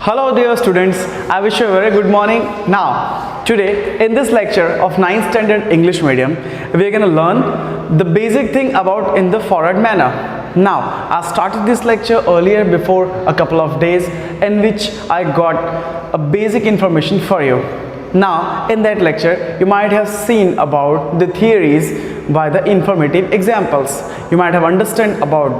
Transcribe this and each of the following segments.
Hello dear students, I wish you a very good morning. Now, today in this lecture of 9th standard English medium, we are going to learn the basic thing about in the forward manner. Now, I started this lecture earlier before a couple of days in which I got a basic information for you. Now, in that lecture, you might have seen about the theories by the informative examples. You might have understood about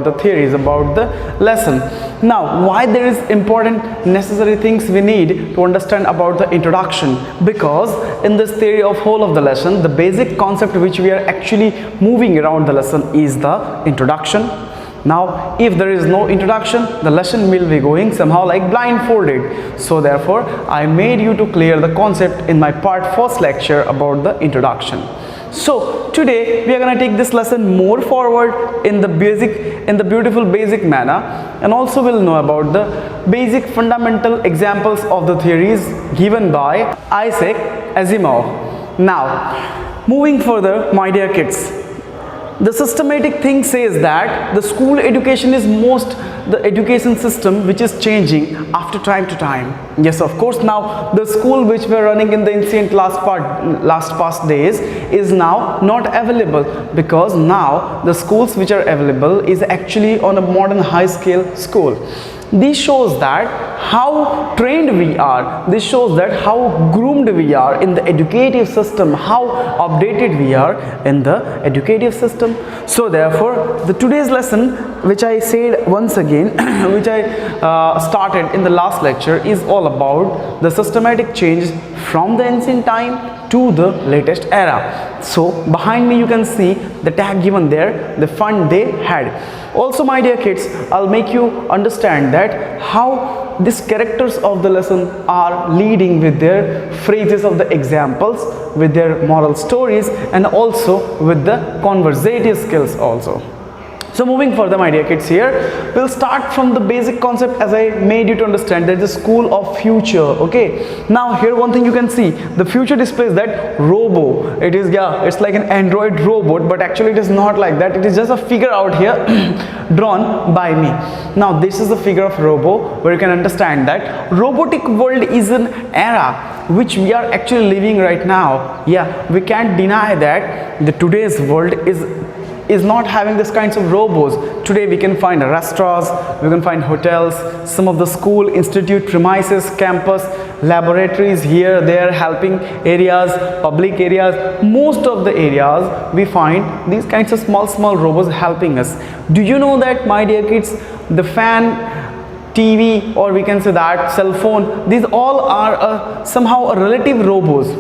the theories about the lesson. Now, why there is important necessary things we need to understand about the introduction? Because in this theory of whole of the lesson, the basic concept which we are actually moving around the lesson is the introduction. Now, if there is no introduction, the lesson will be going somehow like blindfolded. So therefore, I made you to clear the concept in my part first lecture about the introduction. So today we are going to take this lesson more forward in the beautiful basic manner, and also we'll know about the basic fundamental examples of the theories given by Isaac Asimov. Now, moving further, my dear kids, the systematic thing says that the school education is the education system which is changing after time to time. Yes, of course, now the school which were running in the ancient last past days is now not available, because now the schools which are available is actually on a modern high scale school. This shows that how trained we are, this shows that how groomed we are in the educative system, how updated we are in the educative system. So therefore, the today's lesson, which I said once again, which I started in the last lecture, is all about the systematic change from the ancient time to the latest era. So behind me you can see the tag given there, the fun they had. Also, my dear kids, I'll make you understand that how these characters of the lesson are leading with their phrases of the examples, with their moral stories, and also with the conversative skills also. So moving further, my dear kids, here we'll start from the basic concept as I made you to understand, that the school of future. Okay, now here one thing you can see, the future displays that robo. It is, yeah, it's like an android robot, but actually it is not like that. It is just a figure out here drawn by me. Now this is the figure of robo, where you can understand that robotic world is an era which we are actually living right now. Yeah, we can't deny that the today's world is not having this kinds of robots. Today we can find restaurants, we can find hotels, some of the school, institute premises, campus, laboratories here, there, helping areas, public areas. Most of the areas we find these kinds of small robots helping us. Do you know that, my dear kids, the fan, TV, or we can say that cell phone, these all are somehow a relative robots.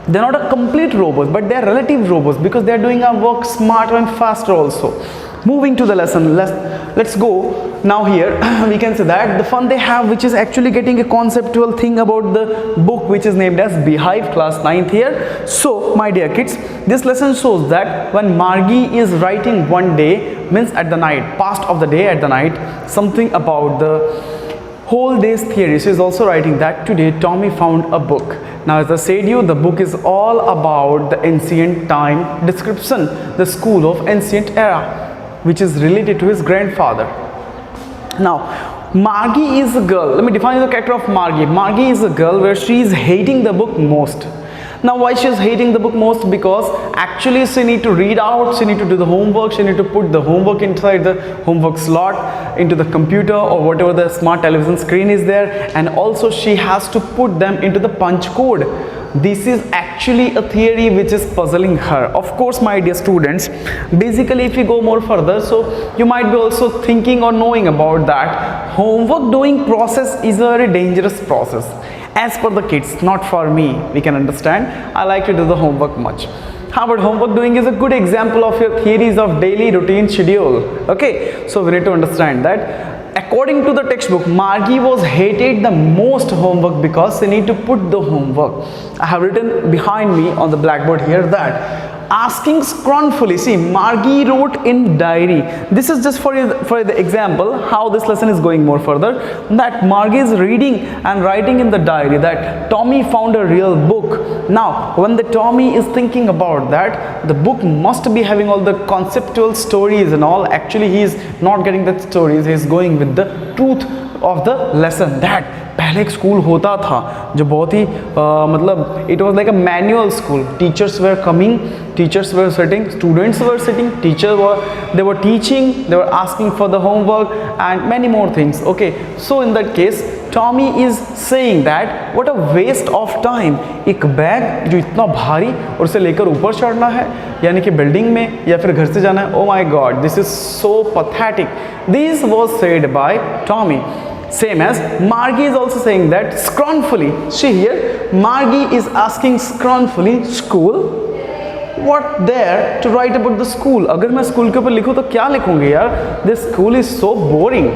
They're not a complete robots, but they're relative robots, because they're doing our work smarter and faster also. Moving to the lesson, let's go. Now here we can say that the fun they have, which is actually getting a conceptual thing about the book which is named as Beehive, class 9th here. So my dear kids, this lesson shows that when Margie is writing one day, means at the night, past of the day at the night, something about the whole day's theory. She is also writing that today Tommy found a book. Now, as I said you, the book is all about the ancient time description, the school of ancient era, which is related to his grandfather. Now, Margie is a girl. Let me define the character of Margie. Margie is a girl where she is hating the book most. Now, why she is hating the book most? Because actually she need to read out, she need to do the homework, she need to put the homework inside the homework slot into the computer or whatever the smart television screen is there, and also she has to put them into the punch code. This is actually a theory which is puzzling her. Of course, my dear students, basically if you go more further, so you might be also thinking or knowing about that homework doing process is a very dangerous process. As per the kids, not for me, we can understand. I like to do the homework much. How about homework doing is a good example of your theories of daily routine schedule. Okay, so we need to understand that according to the textbook, Margie was hated the most homework because she need to put the homework. I have written behind me on the blackboard here that asking scornfully. See, Margie wrote in diary. This is just for the example how this lesson is going more further, that Margie is reading and writing in the diary that Tommy found a real book. Now, when the Tommy is thinking about that, the book must be having all the conceptual stories and all. Actually, he is not getting the stories. He is going with the truth of the lesson that पहले एक school होता था जो बहुत ही मतलब it was like a manual school. Teachers were coming, teachers were sitting, students were sitting, they were teaching, they were asking for the homework and many more things. Okay, so in that case Tommy is saying that what a waste of time. एक bag जो इतना भारी और उसे लेकर ऊपर चढ़ना है, यानी कि बिल्डिंग में या फिर घर से जाना है. Oh my God, this is so pathetic. This was said by Tommy. Same as Margie is also saying that scornfully. See here, Margie is asking scornfully, school? What there to write about the school? अगर मैं school के ऊपर लिखूँ तो क्या लिखूँगी यार? This school is so boring.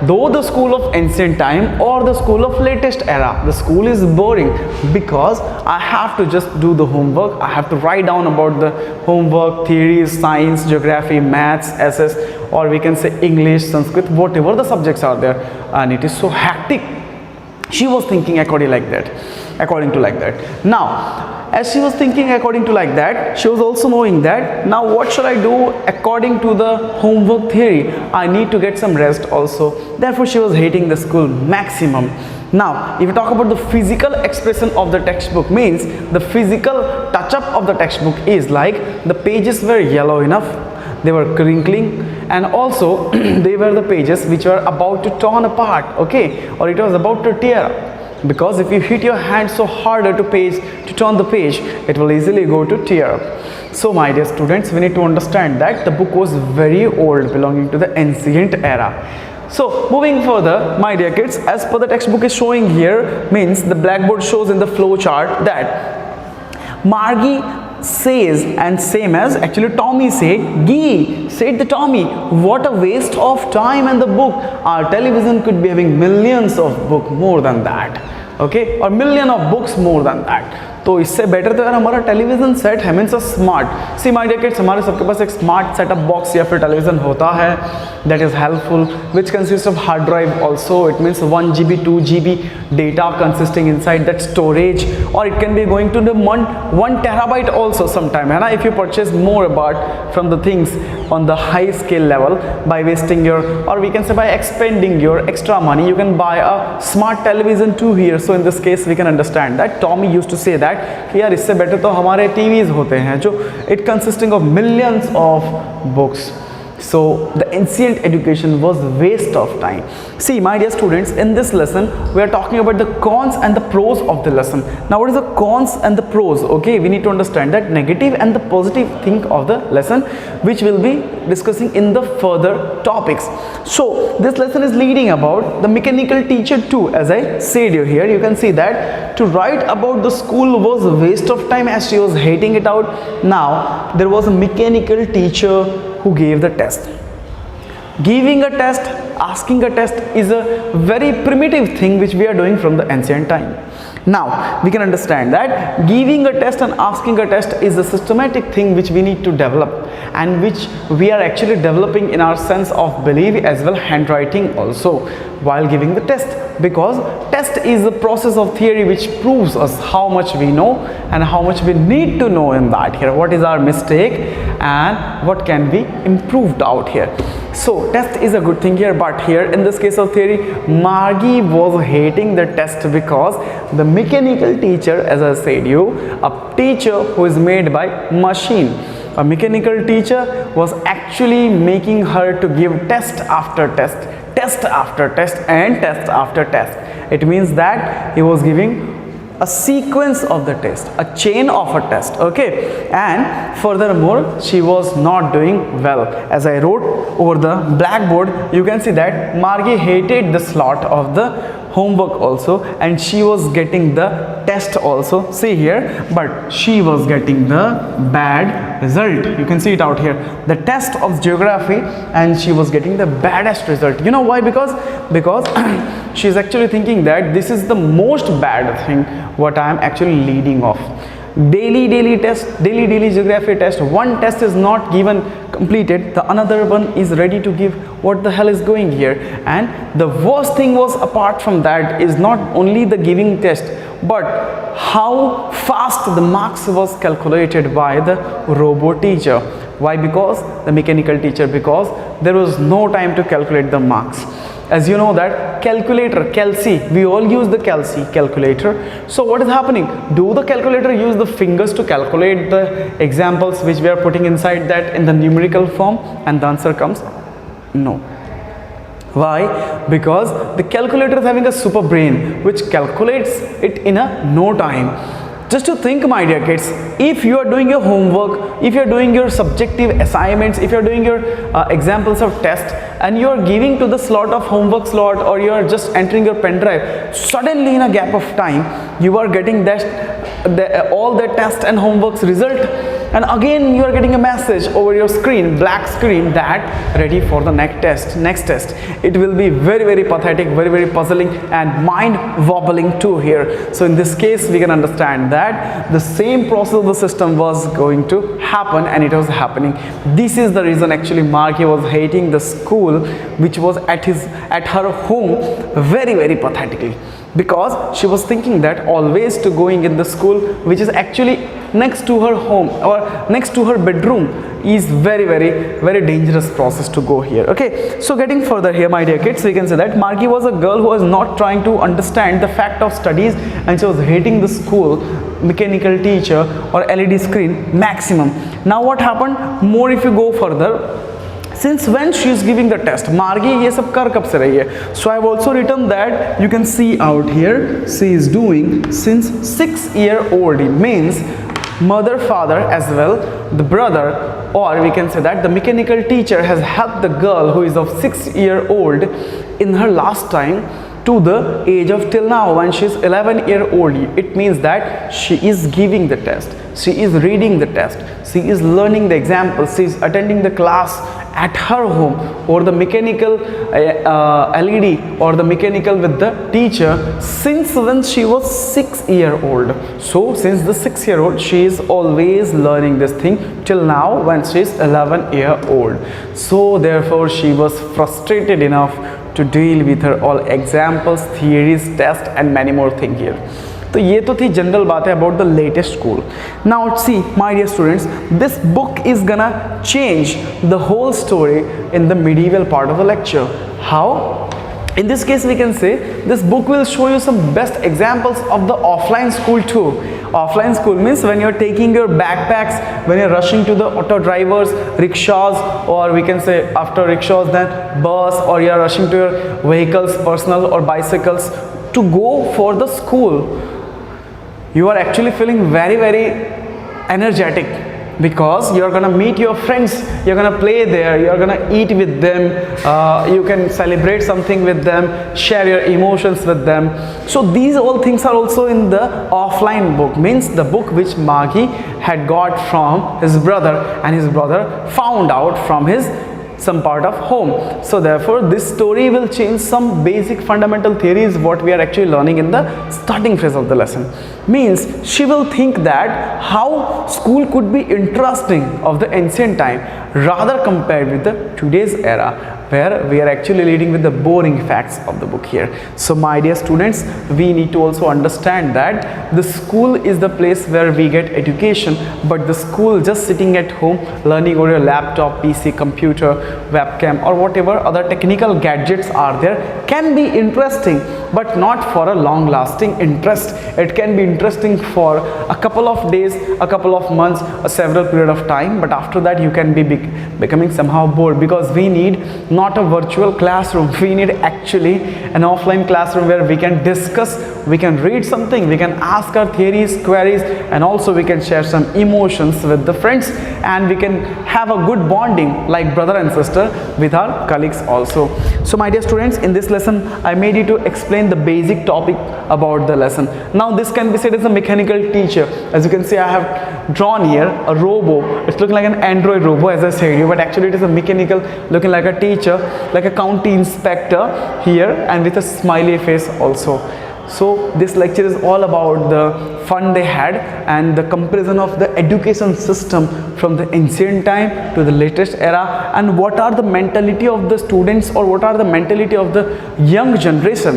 Though the school of ancient time or the school of latest era, the school is boring because I have to just do the homework. I have to write down about the homework, theories, science, geography, maths, SS, or we can say English, Sanskrit, whatever the subjects are there, and it is so hectic. She was thinking according to like that. Now, as she was thinking according to like that, she was also knowing that now what should I do according to the homework theory? I need to get some rest also. Therefore, she was hating the school maximum. Now, if we talk about the physical expression of the textbook, means the physical touch-up of the textbook is like the pages were yellow enough, they were crinkling, and also they were the pages which were about to torn apart, okay, or it was about to tear up. Because if you hit your hand so harder to turn the page, it will easily go to tear up. So my dear students, we need to understand that the book was very old, belonging to the ancient era. So moving further, my dear kids, as per the textbook is showing here, means the blackboard shows in the flow chart that Margie says, and same as actually Tommy said the Tommy, what a waste of time and the book. Our television could be having millions of books more than that, okay, or million of books more than that. तो इससे better तो यार हमारा television set है, means smart. See my dear kids, हमारे सबके पास एक smart setup box या फिर टेलीविज़न होता है that is helpful, which consist of hard drive also. It means 1 GB 2 GB data consisting inside that storage, और it can be going to the 1 terabyte also sometime, है ना. If you purchase more about from the things on the high scale level by wasting your, or we can say by expending your extra money, you can buy a smart television too here. So in this case we can understand that Tommy used to say that कि यार इससे better तो हमारे TVs होते हैं जो it consisting of millions of books. So the ancient education was waste of time. See my dear students, in this lesson we are talking about the cons and the pros of the lesson. Now what is the cons and the pros? Okay, we need to understand that negative and the positive thing of the lesson, which we'll be discussing in the further topics. So this lesson is leading about the mechanical teacher too. As I said here, you can see that to write about the school was a waste of time as she was hating it out. Now there was a mechanical teacher who gave the test. Giving a test, asking a test is a very primitive thing which we are doing from the ancient time. Now we can understand that giving a test and asking a test is a systematic thing which we need to develop, and which we are actually developing in our sense of belief as well handwriting also while giving the test, because test is the process of theory which proves us how much we know and how much we need to know in that here, what is our mistake and what can be improved out here. So test is a good thing here, but here in this case of theory, Margie was hating the test because the mechanical teacher, as I said you, a teacher who is made by machine, a mechanical teacher was actually making her to give test after test, test after test and test after test. It means that he was giving a sequence of the test, a chain of a test, okay. And furthermore she was not doing well. As I wrote over the blackboard, you can see that Margie hated the slot of the homework also, and she was getting the test also, see here, but she was getting the bad result. You can see it out here, the test of geography, and she was getting the baddest result. You know why? Because she is actually thinking that this is the most bad thing what I am actually leading off. Daily test, daily geography test, one test is not given completed, the another one is ready to give. What the hell is going here? And the worst thing was, apart from that, is not only the giving test, but how fast the marks was calculated by the robot teacher. Why? Because the mechanical teacher, because there was no time to calculate the marks. As you know that calculator, we all use the calculator. So what is happening? Do the calculator use the fingers to calculate the examples which we are putting inside that in the numerical form, and the answer comes no. Why? Because the calculator is having a super brain which calculates it in a no time. Just to think, my dear kids, if you are doing your homework, if you are doing your subjective assignments, if you are doing your examples of test, and you are giving to the slot of homework slot, or you are just entering your pen drive, suddenly in a gap of time you are getting all the test and homework's result, and again you are getting a message over your screen, black screen, that ready for the next test. It will be very, very pathetic, very, very puzzling, and mind wobbling too here. So in this case we can understand that the same process of the system was going to happen, and it was happening. This is the reason actually Marky was hating the school which was at her home very, very pathetically, because she was thinking that always to going in the school which is actually next to her home or next to her bedroom is very, very, very dangerous process to go here. Okay, so getting further here, my dear kids, we can say that Marky was a girl who was not trying to understand the fact of studies, and she was hating the school, mechanical teacher or LED screen maximum. Now what happened more if you go further? Since when she is giving the test, Margy ये सब कर कब से रही है? So I have also written that, you can see out here, she is doing since 6-year-old. Means mother, father as well, the brother, or we can say that the mechanical teacher has helped the girl who is of 6-year-old in her last time to the age of till now when she is 11-year-old. It means that she is giving the test, she is reading the test, she is learning the examples, she is attending the class at her home, or the mechanical LED or the mechanical with the teacher since when she was 6-year-old. So since the 6-year-old she is always learning this thing till now when she is 11-year-old. So therefore she was frustrated enough to deal with her all examples, theories, tests and many more things here. तो ये तो थी general बात है about the latest school. Now see my dear students, this book is gonna change the whole story in the medieval part of the lecture. How? In this case we can say this book will show you some best examples of the offline school too. Offline school means when you're taking your backpacks, when you're rushing to the auto drivers, rickshaws, or we can say after rickshaws then bus, or you're rushing to your vehicles, personal or bicycles to go for the school. You are actually feeling very, very energetic because you're gonna meet your friends, you're gonna play there, you're gonna eat with them, you can celebrate something with them, share your emotions with them. So these all things are also in the offline book, means the book which Margy had got from his brother, and his brother found out from his some part of home. So therefore this story will change some basic fundamental theories what we are actually learning in the starting phase of the lesson. Means she will think that how school could be interesting of the ancient time rather compared with the today's era, where we are actually leading with the boring facts of the book here. So my dear students, we need to also understand that the school is the place where we get education, but the school just sitting at home learning over your laptop, PC, computer, webcam or whatever other technical gadgets are there can be interesting, but not for a long lasting interest. It can be interesting for a couple of days, a couple of months, a several period of time, but after that you can be becoming somehow bored, because we need not a virtual classroom, we need actually an offline classroom where we can discuss, we can read something, we can ask our theories, queries, and also we can share some emotions with the friends, and we can have a good bonding like brother and sister with our colleagues also. So my dear students, in this lesson I made you to explain the basic topic about the lesson. Now this can be said as a mechanical teacher. As you can see, I have drawn here a robo. It's looking like an android robo, as I said you, but actually it is a mechanical looking like a teacher, like a county inspector here, and with a smiley face also. So this lecture is all about the fun they had and the comparison of the education system from the ancient time to the latest era, and what are the mentality of the students, or what are the mentality of the young generation,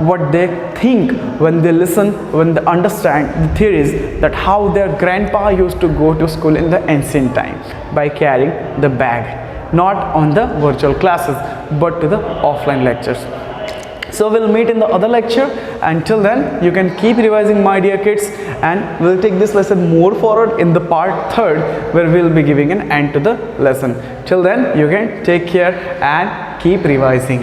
what they think when they listen, when they understand the theories, that how their grandpa used to go to school in the ancient time by carrying the bag. not on the virtual classes but to the offline lectures. So we'll meet in the other lecture. Until then, you can keep revising, my dear kids, and we'll take this lesson more forward in the part 3rd, where we'll be giving an end to the lesson. Till then, you can take care and keep revising.